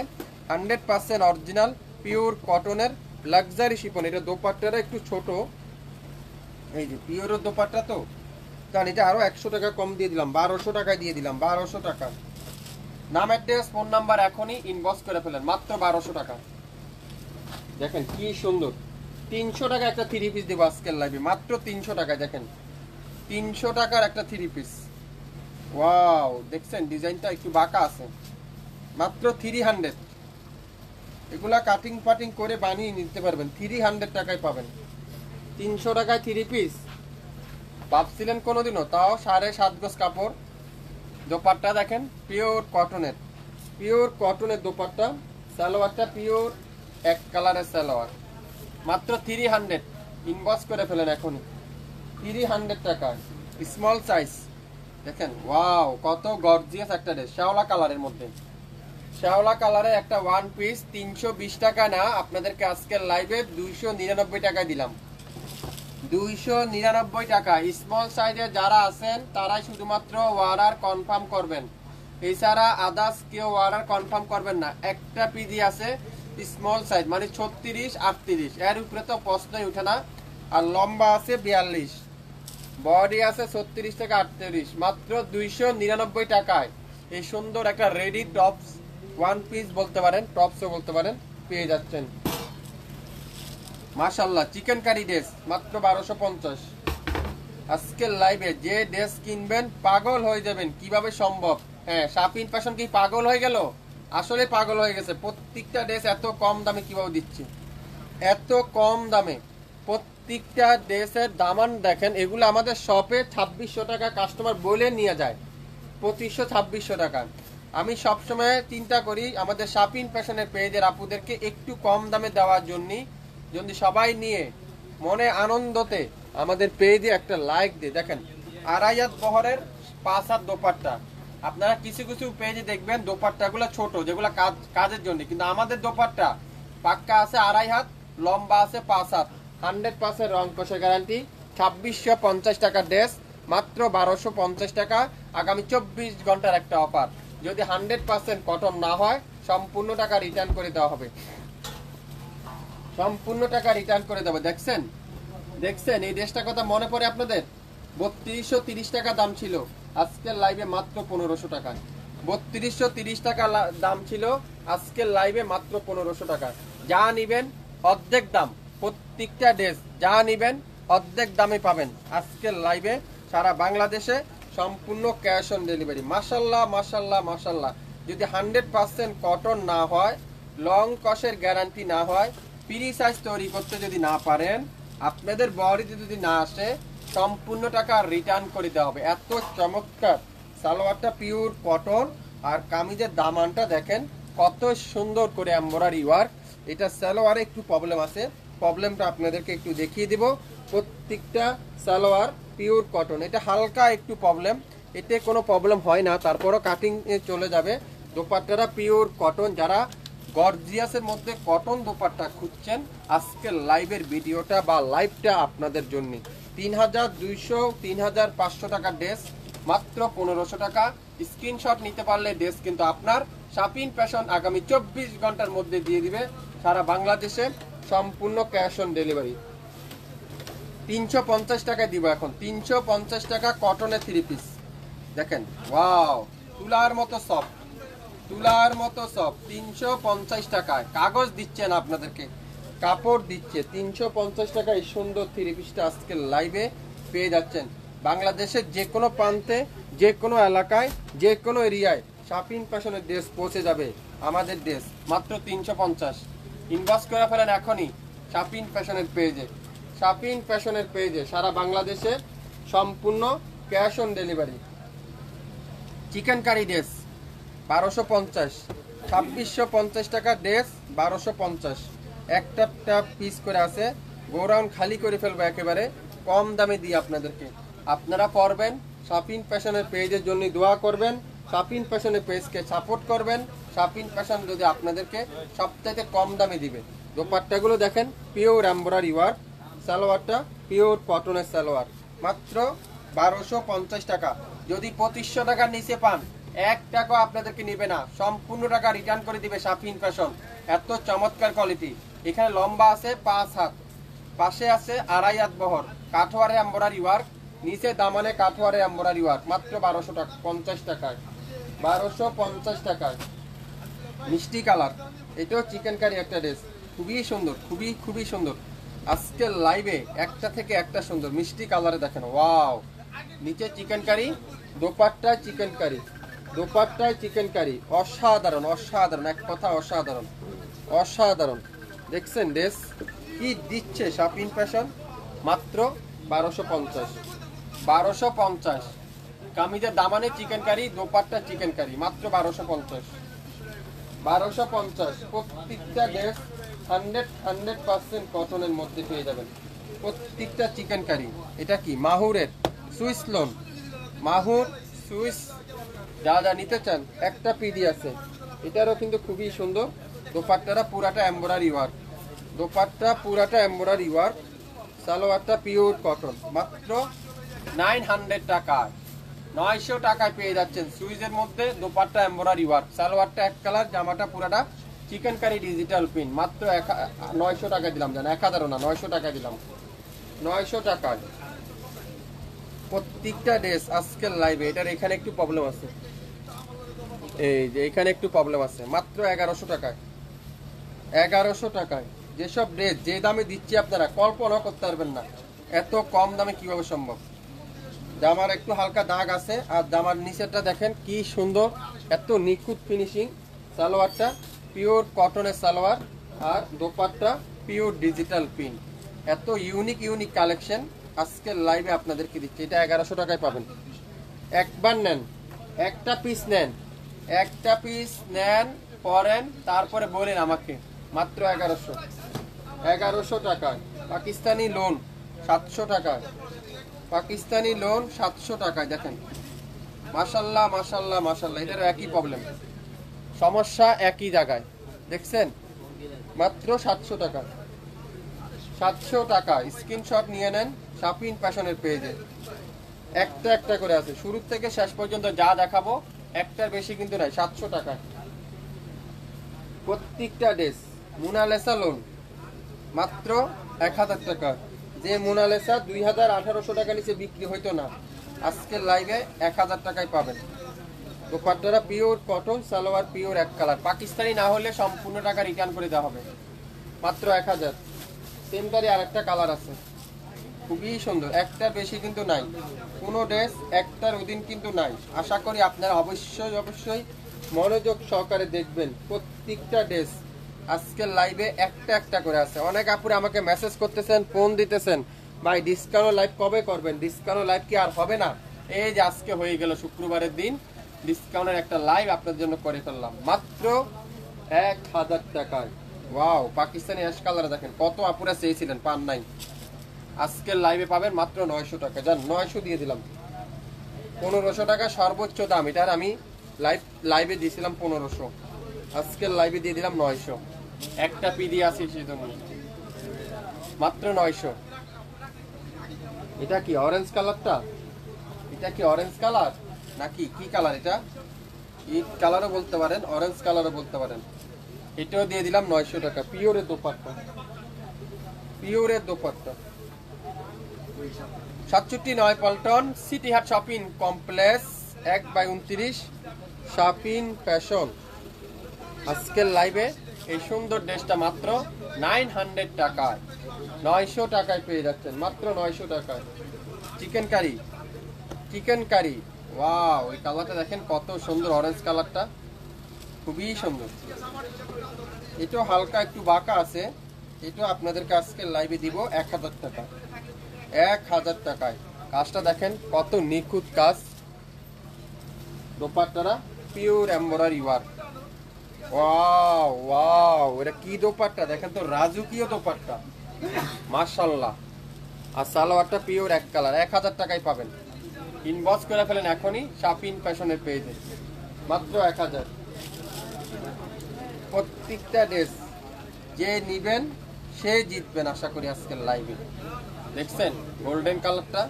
S2: 100% অরিজিনাল পিওর কটনের লাক্সারি শিফন। এটা দোপাট্টাটা একটু ছোট, এই যে পিওরের দোপাট্টা তো, কারণ এটা আরো 100 টাকা কম দিয়ে দিলাম, 1200 টাকায় দিয়ে দিলাম, 1200 টাকা। নাম অ্যাড্রেস ফোন নাম্বার এখনই ইনবক্স করে ফেলেন, মাত্র 1200 টাকা। দেখেন কি সুন্দর, 300 টাকা একটা থ্রি পিস দেবো আজকের লাইভে, মাত্র 300 টাকা। দেখেন 300 টাকার একটা থ্রি পিস, ওয়াও দেখছেন ডিজাইনটা একটু বাঁকা আছে, মাত্র 300। এগুলা কাটিং পাটিং করে বানিয়ে নিতে পারবেন, 300 টাকায় পাবেন। 300 টাকায় থ্রি পিস ভাবছিলেন কোনোদিনও? তাও 7.5 গজ কাপড়। দোপাট্টা দেখেন পিওর কটনের, পিওর কটনের দোপাট্টা। সালোয়ারটা পিওর এক কালারের সালোয়ার, মাত্র 300। ইনবক্স করে ফেলেন এখনই, 300 টাকা স্মল সাইজ। দেখেন ওয়াও কত গর্জিয়াস একটা ড্রেস, শ্যাওলা কালারের মধ্যে, শ্যাওলা কালারে একটা ওয়ান পিস। 320 টাকা না, আপনাদেরকে আজকের লাইভে 299 টাকায় দিলাম, 299 টাকা। স্মল সাইজে যারা আছেন তারাই শুধুমাত্র অর্ডার কনফার্ম করবেন, এছাড়া আদার্স কেউ অর্ডার কনফার্ম করবেন না। একটা পিডি আছে স্মল সাইজ, মানে 36, 38, এর উপরে তো প্রশ্নই উঠে না। আর লম্বা আছে 42, বডি আছে 36 থেকে 38, মাত্র 299 টাকায় এই সুন্দর একটা রেডি টপস, ওয়ান পিস বলতে পারেন, টপসও বলতে পারেন, পেয়ে যাচ্ছেন। মাশাআল্লাহ চিকেন কারি ড্রেস মাত্র 1250। আজকের লাইভে যে ড্রেস কিনবেন পাগল হয়ে যাবেন, কিভাবে সম্ভব? হ্যাঁ, শাপিন ফ্যাশন কি পাগল হয়ে গেল? আসলে পাগল হয়ে গেছে। প্রত্যেকটা ড্রেস এত কম দামে কিভাবে দিচ্ছি, এত কম দামে প্রত্যেকটা ড্রেসের দামান দেখেন। এগুলো আমাদের শপে 2600 টাকা কাস্টমার বলে নিয়ে যায়, 2500-2600 টাকা। আমি সবসময় চিন্তা করি আমাদের শাপিন ফ্যাশনের পেজের আপুদেরকে একটু কম দামে দেওয়ার জন্যই, যদি সবাই নিয়ে মনে আনন্দতে আমাদের পেজে একটা লাইক দিয়ে। দেখেন 2.5 হাত বহরের 5 হাত দোপাট্টা। আপনারা কিছু কিছু পেজে দেখবেন দোপাট্টাগুলো ছোট, যেগুলো কাজের জন্য, কিন্তু আমাদের দোপাট্টা পাক্কা আছে 2.5 হাত, লম্বা আছে 5 হাত, 100% রং কষের গ্যারান্টি। 2650 টাকার ড্রেস মাত্র 1250 টাকা। আগামী 24 ঘন্টার একটা অফার, যদি 100% কটন না হয় সম্পূর্ণ টাকা রিটার্ন করে দেওয়া হবে, সম্পূর্ণ টাকা রিটার্ন করে দেবো। দেখছেন দেখছেন এই ড্রেসটার কথা মনে পড়ে আপনাদের? 3230 টাকা দাম ছিল, আজকের লাইভে মাত্র 1500 টাকা। 3230 টাকা দাম ছিল, আজকের লাইভে মাত্র 1500 টাকা। যা নিবেন অর্ধেক দাম, প্রত্যেকটা ড্রেস যা নিবেন অর্ধেক দামে পাবেন আজকের লাইভে, সারা বাংলাদেশে সম্পূর্ণ ক্যাশ অন ডেলিভারি। মাশাল্লাহ মাশাল্লাহ মাশাল্লাহ। যদি 100% কটন না হয়, লং কসের গ্যারান্টি না হয়, ফ্রি সাইজ তৈরি করতে যদি না পারেন, আপনাদের বডিতে যদি না আসে, সম্পূর্ণ টাকা রিটার্ন করে দেওয়া হবে। এত চমৎকার সালোয়ারটা পিওর কটন, আর কামিজের দামানটা দেখেন কত সুন্দর করে এমব্রয়ডারি ওয়ার্ক। এটা সালোয়ারে একটু প্রবলেম আছে, প্রবলেমটা আপনাদেরকে একটু দেখিয়ে দিব। প্রত্যেকটা সালোয়ার পিওর কটন, এটা হালকা একটু প্রবলেম, এতে কোনো প্রবলেম হয় না, তারপরও কাটিং চলে যাবে। দোপাট্টাটা পিওর কটন। যারা গর্জিয়াসের মধ্যে কটন দোপাট্টা খুঁজছেন, আজকের লাইভের ভিডিওটা বা লাইভটা আপনাদের জন্য। 3200, 3500 টাকার ড্রেস মাত্র 1500 টাকা। স্ক্রিনশট নিতে পারলে ড্রেস কিন্তু আপনার। শাপিন ফ্যাশন আগামী 24 ঘন্টার মধ্যে দিয়ে দিবে সারা বাংলাদেশে, সম্পূর্ণ ক্যাশ অন ডেলিভারি। 350 টাকায় দিব এখন, 350 টাকা কটনের থ্রি পিস। দেখেন ওয়াও, তুলার মতো সফট, তুলার মতো সফট। 350 টাকায় কাগজ দিচ্ছে না আপনাদেরকে, কাপড় দিচ্ছে। 350 টাকায় সুন্দর থ্রি পিসটা আজকে লাইভে পেয়ে যাচ্ছেন। বাংলাদেশের যে কোনো প্রান্তে, যে কোনো এলাকায়, যে কোনো এরিয়ায় শাপিন ফ্যাশনের ড্রেস পৌঁছে যাবে। আমাদের ড্রেস মাত্র 350। ইনবক্স করে ফেলেন এখনই শাপিন ফ্যাশনের পেজে, শাপিন ফ্যাশনের পেজে, সারা বাংলাদেশে সম্পূর্ণ cash on delivery. Chikankari dress 1250, 2650 টাকা ড্রেস 1250। একটা পিস করে আছে, গোরাউন্ড খালি করে ফেলবো একেবারে কম দামে দিয়ে আপনাদেরকে। আপনারা পরবেন, শাপিন ফ্যাশনের পেজের জন্য দোয়া করবেন, শাপিন ফ্যাশনের পেজকে সাপোর্ট করবেন, শাপিন ফ্যাশন যদি আপনাদেরকে সবচাইতে কম দামে দিবে। দোপাট্টাগুলো দেখেন, পিওর এমব্রয়ডারি ওয়ার্ক, সালোয়ারটা পিওর কটনের সালোয়ার, মাত্র 1250 টাকা। যদি 2500 টাকার নিচে পান 1 টাকা আপনাদেরকে নিবে না, সম্পূর্ণ টাকা রিটার্ন করে দিবে শাপিন ফ্যাশন। এত চমৎকার কোয়ালিটি। এখানে লম্বা আছে 5 হাত, পাশে আছে 2.5 হাত বহর, কাঠওয়ারে এমব্রয়ডারি ওয়ার্ক, নিচে দামানে কাঠওয়ারে এমব্রয়ডারি ওয়ার্ক, মাত্র 1250 টাকায়। 1250 টাকায় মিষ্টি কালার, এটাও চিকেন কারি একটা ড্রেস, খুবই সুন্দর, খুবই সুন্দর। আজকের লাইভে একটা থেকে একটা সুন্দর মিষ্টি কালারে দেখেন, ওয়াও। নিচে চিকেন কারি, দোপাট্টায় চিকেন কারি, দোপাট্টায় চিকেন কারি, অসাধারণ অসাধারণ, এক কথা অসাধারণ অসাধারণ। দেখছেন ড্রেস কি দিচ্ছে শাপিন ফ্যাশন, মাত্র 1250। 1250 কামিজের দামানে চিকেন কারি, দোপাট্টা চিকেন কারি, মাত্র 1250। 1250 প্রত্যেকটা ড্রেস 100% কটনের মধ্যে পেয়ে যাবেন। প্রত্যেকটা চিকেন কারি। এটা কি মাহুরের সুইস লোন, মাহুর সুইস, যা যা নিতে চান একটা পিডি আছে। এটারও কিন্তু খুবই সুন্দর। দোপাট্টাটা পুরাটা এমব্রয়ডারি ওয়ার্ক, দোপাট্টা পুরাটা এমব্রয়ডারি ওয়ার্ক, সালোয়ারটা পিওর কটন, মাত্র 900 টাকায়। 900 টাকায় পেয়ে যাচ্ছেন সুইজের মধ্যে দোপাট্টা এমব্রয়ডারি ওয়ার্ক, সালোয়ারটা এক কালার, জামাটা পুরাটা চিকেন কারি ডিজিটাল প্রিন্ট, মাত্র 900 টাকা দিলাম। জান 1000 না, 900 টাকা দিলাম। 900 টাকায় প্রত্যেকটা ড্রেস আজকের লাইভে। এটার এখানে একটু প্রবলেম আছে, এই যে এখানে একটু প্রবলেম আছে, মাত্র 1100 টাকায়। 1100 টাকায় যেসব ড্রেস যে দামে দিচ্ছি আপনারা কল্পনা করতে পারবেন না, এত কম দামে কিভাবে সম্ভব। জামার একটু হালকা দাগ আছে, আর জামার নিচেরটা দেখেন কি সুন্দর, এত নিখুঁত ফিনিশিং। সালোয়ারটা পিওর কটনের সালোয়ার, আর দোপাট্টা পিওর ডিজিটাল প্রিন্ট। এত ইউনিক কালেকশন আজকের লাইভে আপনাদেরকে দিচ্ছি। এটা 1100 টাকায় পাবেন। একবার নেন, একটা পিস নেন, একটা পিস নেন, পরেন, তারপরে বলেন আমাকে। মাত্র 1100। 1100 টাকায় পাকিস্তানি লোন 700 টাকায়, পাকিস্তানি লোন 700 টাকায়। দেখেন মাশাল্লাহ মাশাল্লাহ মাশাল্লাহ, এটারও একই প্রবলেম, সমস্যা একই জায়গায়। দেখছেন মাত্র 700 টাকা। 700 টাকা স্ক্রিনশট নিয়ে নেন শাপিন ফ্যাশনের পেজে। একটা একটা করে আছে, শুরু থেকে শেষ পর্যন্ত যা দেখাবো একটার বেশি কিন্তু নাই। 700 টাকা প্রত্যেকটা ড্রেস। মোনালিসা লোন মাত্র 1000 টাকা। যে মোনালিসা 2000-1800 টাকা নিচে বিক্রি হইতো না, আজকের লাইভে 1000 টাকায় পাবেন। দোপাট্টাটা পিওর কটন, সালোয়ার পিওর এক কালার, পাকিস্তানি না হলে সম্পূর্ণ টাকা রিটার্ন করে দেওয়া হবে। মাত্র 1000। সেম কারি আরেকটা কালার আছে, খুবই সুন্দর, একটার বেশি কিন্তু নাই। কোনো ড্রেস একটার অধীন কিন্তু নাই। আশা করি আপনারা অবশ্যই মনোযোগ সহকারে দেখবেন প্রত্যেকটা ড্রেস। আজকের লাইভে একটা একটা করে আছে। অনেক আপুরে আমাকে মেসেজ করতেছেন, ফোন দিতেছেন, ভাই ডিসকাউন্ট লাইভ কবে করবেন, ডিসকাউন্ট লাইভ কি আর হবে না? এই যে আজকে হয়ে গেল শুক্রবারের দিন, ডিসকাউন্টের একটা লাইভ আপনার জন্য করে ফেললাম মাত্র 1000 টাকায়। ওয়াও, পাকিস্তানি অ্যাশ কালার দেখেন, কত আপুরা চেয়েছিলেন, পান নাই। আজকের লাইভে পাবেন মাত্র 900 টাকা। জান 900 দিয়ে দিলাম। 1500 টাকা সর্বোচ্চ দাম, এটার আমি লাইভে দিয়েছিলাম 1500, আজকের লাইভে দিয়ে দিলাম 900। একটা পিডি আছে সেজন্য মাত্র 900। এটা কি অরেঞ্জ কালারটা? এটা কি অরেঞ্জ কালার নাকি কি কালার? এটা ইট কালারও বলতে পারেন, অরেঞ্জ কালারও বলতে পারেন। এটাও দিয়ে দিলাম 900 টাকা। পিওরের দোপাট্টা, পিওরের দোপাট্টা। 67 পল্টন সিটি হাট শপিং কমপ্লেক্স 1/29 শাপিন ফ্যাশন। আজকের লাইভে এই সুন্দর ড্রেসটা মাত্র 900 টাকায়, 900 টাকায় পেয়ে যাচ্ছেন, মাত্র 900 টাকায়। Chikankari, chikankari, wow, এই কালারটা দেখেন কত সুন্দর, অরেঞ্জ কালারটা খুবই সুন্দর। এটাও হালকা একটু বাঁকা আছে, এটা আপনাদেরকে আজকের লাইভে দিব 1000 টাকা। 1000 টাকায়। কাজটা দেখেন কত নিখুঁত কাজ। দোপাট্টারা pure embroidery work. Wow wow, এটা কি দোপাট্টা দেখেন তো, রাজুকীয় দোপাট্টা মাশাআল্লাহ। আর সালোয়ারটা পিওর এক কালার। 1000 টাকায় পাবেন। ইনবক্স করে ফেলেন এখনই শাপিন ফ্যাশনের পেজে, মাত্র 1000। প্রত্যেকটা ড্রেস যে নিবেন সে জিতবেন আশা করি আজকের লাইভে। দেখছেন গোল্ডেন কালারটা,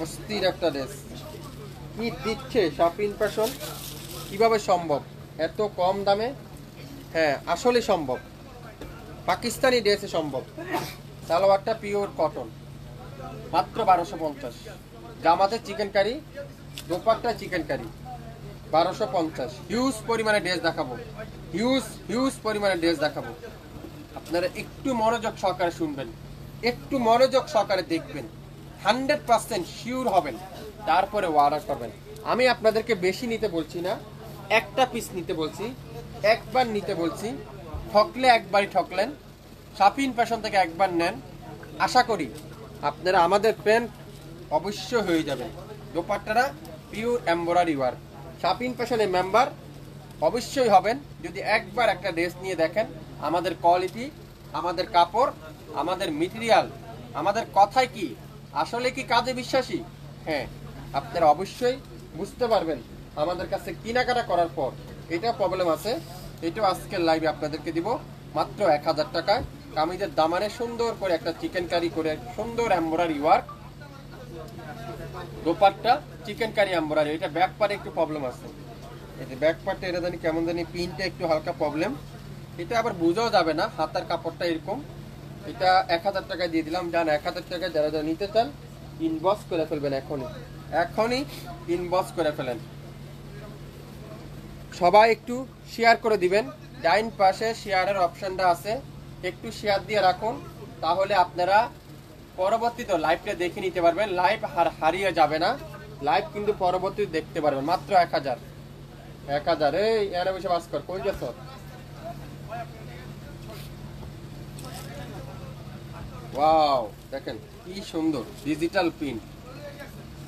S2: অস্থির একটা ড্রেস। কি দিচ্ছে শপিং ফ্যাশন, কিভাবে সম্ভব এত কম দামে? হ্যাঁ আসলে সম্ভব, পাকিস্তানি ড্রেসে সম্ভব। সালোয়ারটা পিওর কটন, মাত্র 1250। জামাতে chikankari, dupatta chikankari, 1250। Huge পরিমাণে ড্রেস দেখাবো, হিউজ পরিমাণে ড্রেস দেখাবো। আপনারা একটু মনোযোগ সহকারে শুনবেন, একটু মনোযোগ সহকারে দেখবেন, 100% শিওর হবেন, তারপরে অর্ডার করবেন। আমি আপনাদেরকে বেশি নিতে বলছি না, একটা পিস নিতে বলছি, একবার নিতে বলছি। ঠকলে একবারই ঠকলেন, শপিং ফ্যাশন থেকে একবার নেন, আশা করি আপনারা আমাদের ফ্রেন্ড অবশ্য হয়ে যাবেন। দোপাট্টারা পিওর এমব্রয়ডারি ওয়ার্ক, শপিং ফ্যাশনের মেম্বার অবশ্যই হবেন যদি একবার একটা ড্রেস নিয়ে দেখেন। আমাদের কোয়ালিটি, আমাদের কাপড়, আমাদের মেটেরিয়াল, আমাদের কথায় কি আসলে কি কাজে বিশ্বাসী, হ্যাঁ আপনারা অবশ্যই বুঝতে পারবেন আমাদের কাছে কেনাকাটা করার পর। এটা প্রবলেম আছে, এটাও আজকের লাইভে আপনাদেরকে দিব মাত্র 1000 টাকায়। কামিজের দামানে সুন্দর করে একটা চিকেন কারি করে সুন্দর embroidery work, dupatta chikankari embroidery. এটা ব্যাক পার্টে একটু প্রবলেম আছে, এটা ব্যাক পার্টে এটা জানি কেমন জানি পিনটা একটু হালকা প্রবলেম, এটা আবার বোঝাও যাবে না, হাতার কাপড়টা এরকম। এটা 1000 টাকায় দিয়ে দিলাম, জান 1000 টাকায় যারা যারা নিতে চান ইনবক্স করে ফেলবেন, এখনই ইনবক্স করে ফেলেন। সবাই একটু শেয়ার করে দিবেন, ডাইন পাশে শেয়ারের অপশনটা আছে, একটু শেয়ার দিয়ে রাখুন, তাহলে আপনারা পরবর্তীতে লাইভটা দেখে নিতে পারবেন। লাইভ হারিয়ে যাবে না, লাইভ কিন্তু পরবর্তী দেখতে পারবেন। মাত্র 1000। এই এর বসে বাস কর, কই গেছ? ওয়াও দেখেন কি সুন্দর ডিজিটাল প্রিন্ট,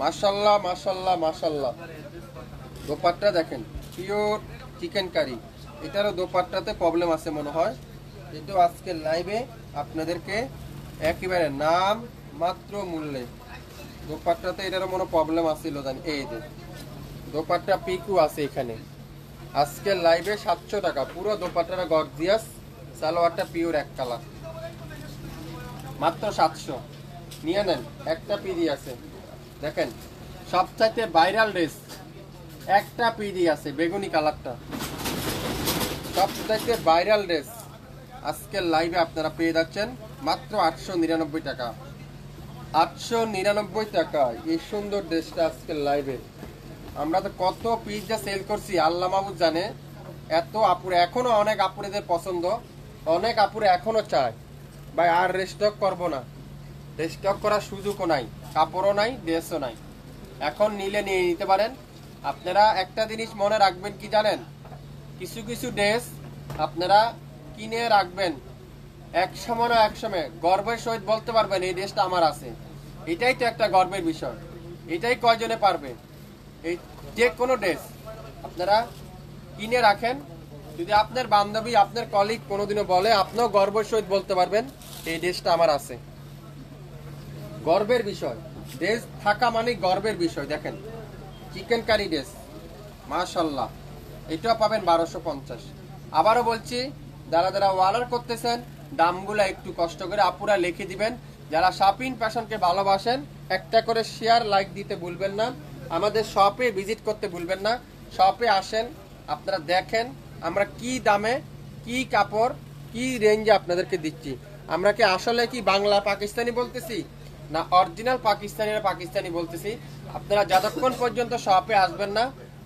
S2: মাশাআল্লাহ মাশাআল্লাহ মাশাআল্লাহ। দোপাট্টা দেখেন পিওর চিকেন কারি, এটারও দোপাট্টাতে প্রবলেম আছে মনে হয়। এটাও আজকের লাইভে আপনাদেরকে একেবারে নাম মাত্র মূল্যে, দোপাট্টাতে এটারও মনে প্রবলেম আছিল জানি। এই যে দোপাট্টা পিকু আছে এখানে, আজকের লাইভে 700 টাকা পুরো দোপাট্টাটা গর্জিয়াস, সালোয়ারটা পিওর এক কালার, মাত্র 700 নিয়ে নেন। একটা পিডি আছে দেখেন, সবচাইতে ভাইরাল ড্রেস, একটা পিডি আছে বেগুনি কালারটা, সবচাইতে ভাইরাল ড্রেস আজকের লাইভে আপনারা পেয়ে যাচ্ছেন মাত্র 899 টাকা। 899 টাকা এই সুন্দর ড্রেসটা আজকের লাইভে। আমরা তো কত পিস সেল করছি আল্লাহ মাহবুব জানে। এত আপুরে এখনো, অনেক আপুরেদের পছন্দ, অনেক আপুরে এখনো চায় ভাই আর রেস্টক করবো না, রেস্টক করার সুযোগও নাই, কাপড়ও নাই, ড্রেসও নাই। এখন নিলে নিয়ে নিতে পারেন। আপনারা একটা জিনিস মনে রাখবেন কি জানেন, কিছু কিছু ড্রেস আপনারা কিনে রাখবেন, এক সময় না এক সময় গর্বের সহিত বলতে পারবেন এই ড্রেসটা আমার আছে। এটাই তো একটা গর্বের বিষয়, এটাই কয়জনে পারবে। এই যে কোনো ড্রেস আপনারা কিনে রাখেন, যদি আপনার বান্ধবী আপনার কলিগ কোনোদিনও বলে, আপনিও গর্বের সহিত বলতে পারবেন এই ড্রেসটা আমার আছে। গর্বের বিষয়, ড্রেস থাকা মানে গর্বের বিষয়। দেখেন চিকেন কারি ড্রেস মাশাআল্লাহ, এটাও পাবেন 1250। আবারও বলছি, যারা যারা অর্ডার করতেছেন দামগুলো একটু কষ্ট করে আপুরা লিখে দিবেন। যারা শপিং ফ্যাশনকে ভালোবাসেন একটা করে শেয়ার লাইক দিতে ভুলবেন না, আমাদের শপে ভিজিট করতে ভুলবেন না। শপে আসেন, আপনারা দেখেন আমরা কি দামে, কি কাপড়, কি রেঞ্জে আপনাদেরকে দিচ্ছি। আমরা কি আসলে কি বাংলা পাকিস্তানি বলতেছি না অরিজিনাল পাকিস্তানিরা পাকিস্তানি বলতেছি? আপনারা যতক্ষণ পর্যন্ত শপে আসবেন না,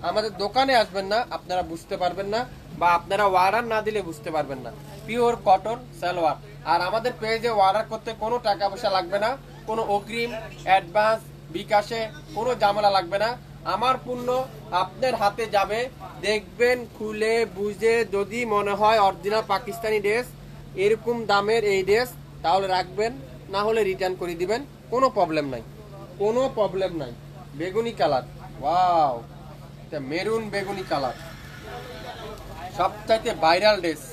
S2: আমাদের দোকানে আসবেন না, আপনারা বুঝতে পারবেন না, বা আপনারা অর্ডার না দিলে বুঝতে পারবেন না। Pure cotton salwar. আর আমাদের পেজে অর্ডার করতে কোনো টাকা পয়সা লাগবে না, কোনো অগ্রিম অ্যাডভান্স বিকাশে কোনো ঝামেলা লাগবে না। আমার পণ্য আপনার হাতে যাবে, দেখবেন খুলে বুঝে, যদি মনে হয় অরিজিনাল পাকিস্তানি ড্রেস এরকম দামের এই ড্রেস তাহলে রাখবেন, না হলে রিটার্ন করে দিবেন, কোনো প্রবলেম নাই, কোনো প্রবলেম নাই। বেগুনি কালার, ওয়াও এটা মেরুন বেগুনি কালার, সবচাইতে ভাইরাল ড্রেস,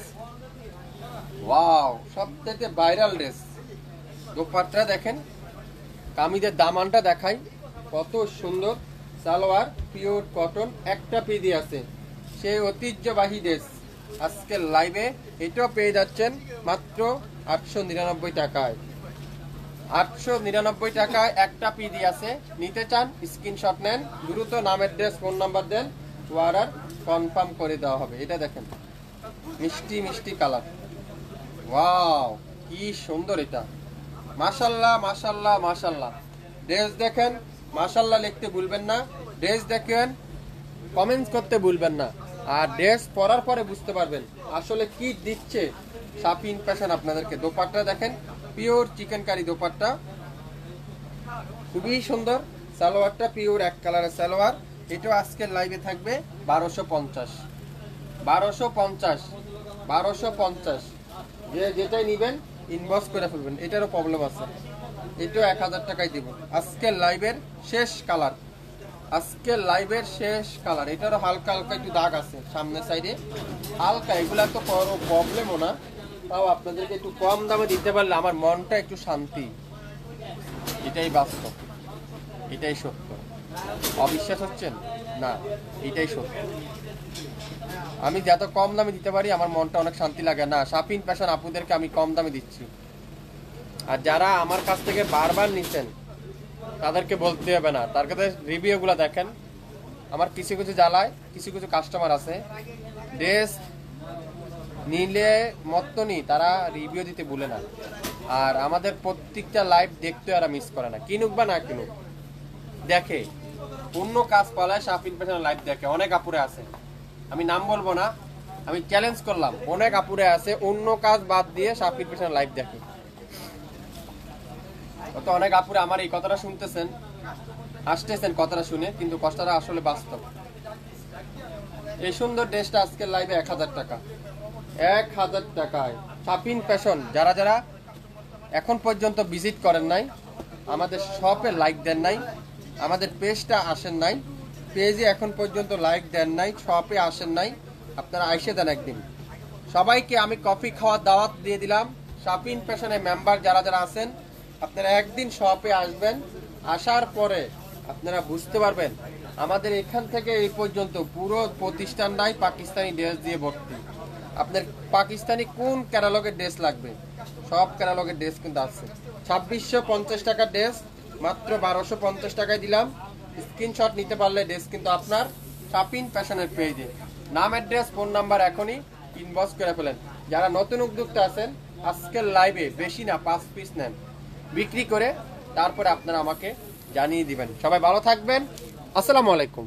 S2: ওয়াও সবচাইতে ভাইরাল ড্রেস। দোপাট্টা দেখেন, কামিজের দামানটা দেখাই কত সুন্দর, সালোয়ার পিওর কটন, একটা পিদি আছে, সেই ঐতিহ্যবাহী ড্রেস আজকের লাইভে এটাও পেয়ে যাচ্ছেন মাত্র 899 টাকায়। 899 টাকায় একটা পিডি আছে, নিতে চান স্ক্রিনশট নেন, দ্রুত নাম অ্যাড্রেস ফোন নাম্বার দেন, অর্ডার কনফার্ম করে দেওয়া হবে। এটা দেখেন মিষ্টি মিষ্টি কালার, ওয়াও কি সুন্দর এটা, মাশাল্লাহ মাশাল্লাহ মাশাল্লাহ। ড্রেস দেখেন, মাশাল্লাহ লিখতে ভুলবেন না, ড্রেস দেখেন কমেন্টস করতে ভুলবেন না, আর ড্রেস পরার পরে বুঝতে পারবেন আসলে কি দিচ্ছে শাপিন ফ্যাশন আপনাদেরকে। দোপাট্টা দেখেন, পিওর চিকেন কারি দোপাট্টা, খুবই সুন্দর। সালোয়ারটা পিওর এক কালারের সালোয়ার, এটাও আজকের লাইভে থাকবে 1250, 1250, 1250। যে যেটাই নেবেন ইনবক্স করে ফেলবেন, এটারও প্রবলেম আছে, এটাও 1000 টাকায় দিব। আজকের লাইভের শেষ কালার, আজকের লাইভের শেষ কালার, এটারও হালকা হালকা একটু দাগ আছে সামনের সাইডে হালকা, এগুলা তো কোনো প্রবলেমও না, তাও আপনাদেরকে একটু কম দামে দিতে পারলে আমার মনটা একটু শান্তি। এটাই বাস্তব, এটাই সত্য। অবিশ্বাস হচ্ছেন না, এটাই সত্য। আমি যত কম দামে দিতে পারি আমার মনটা অনেক শান্তি লাগে। না, শাপিন ফ্যাশন আপুদেরকে আমি কম দামে দিচ্ছি, আর যারা আমার কাছ থেকে বারবার নিছেন তাদেরকে বলতে হবে না, তার কাছে রিভিউগুলো দেখেন। আমার কিছু কিছু জ্বালায় কিছু কিছু কাস্টমার আছে ড্রেস নিলে মত্তনি, তারা রিভিউ দিতে ভুলে না, আর আমাদের প্রত্যেকটা লাইভ দেখতে আর মিস করে না, কিনুক বা না কিনুক দেখে। অন্য কাজ পালায় শাপিন ফ্যাশন লাইভ দেখে, অনেক আপুরে আছে, আমি নাম বলবো না, আমি চ্যালেঞ্জ করলাম, অনেক আপুরে আছে অন্য কাজ বাদ দিয়ে শাপিন ফ্যাশন লাইভ দেখে। তো অনেক আপুরে আমার এই কথাটা শুনতেছেন, আসতেছেন কথাটা শুনে, কিন্তু কষ্টটা আসলে বাস্তব। এই সুন্দর ড্রেসটা আজকের লাইভে 1000 টাকা, 1000 টাকায় শাপিন ফ্যাশন। যারা যারা এখন পর্যন্ত ভিজিট করেন নাই, আমাদের শপে লাইক দেন নাই, আমাদের পেজটা আসেন নাই, পেজে এখন পর্যন্ত লাইক দেন নাই, শপে আসেন নাই, আপনারা আইসে দেন একদিন। সবাইকে আমি কফি খাওয়ার দাওয়াত দিয়ে দিলাম। শাপিন ফ্যাশনের মেম্বার যারা যারা আছেন, আপনারা একদিন শপে আসবেন, আসার পরে আপনারা বুঝতে পারবেন আমাদের এখান থেকে এই পর্যন্ত পুরো প্রতিষ্ঠানটাই পাকিস্তানি ড্রেস দিয়ে ভর্তি। আপনার পাকিস্তানি কোন ক্যাটালগের ড্রেস লাগবে, সব ক্যাটালগের ড্রেস কিন্তু আছে। 2650 টাকার ড্রেস মাত্র 1250 টাকায় দিলাম। স্ক্রিনশট নিতে পারলে ড্রেস কিন্তু আপনার শাপিন ফ্যাশনের পেজে। নাম অ্যাড্রেস ফোন নাম্বার এখনই ইনবক্স করে ফেলেন। যারা নতুন উদ্যোক্তা আছেন, আজকের লাইভে বেশি না 5 পিস নেন, বিক্রি করে তারপরে আপনারা আমাকে জানিয়ে দিবেন। সবাই ভালো থাকবেন, আসসালামু আলাইকুম।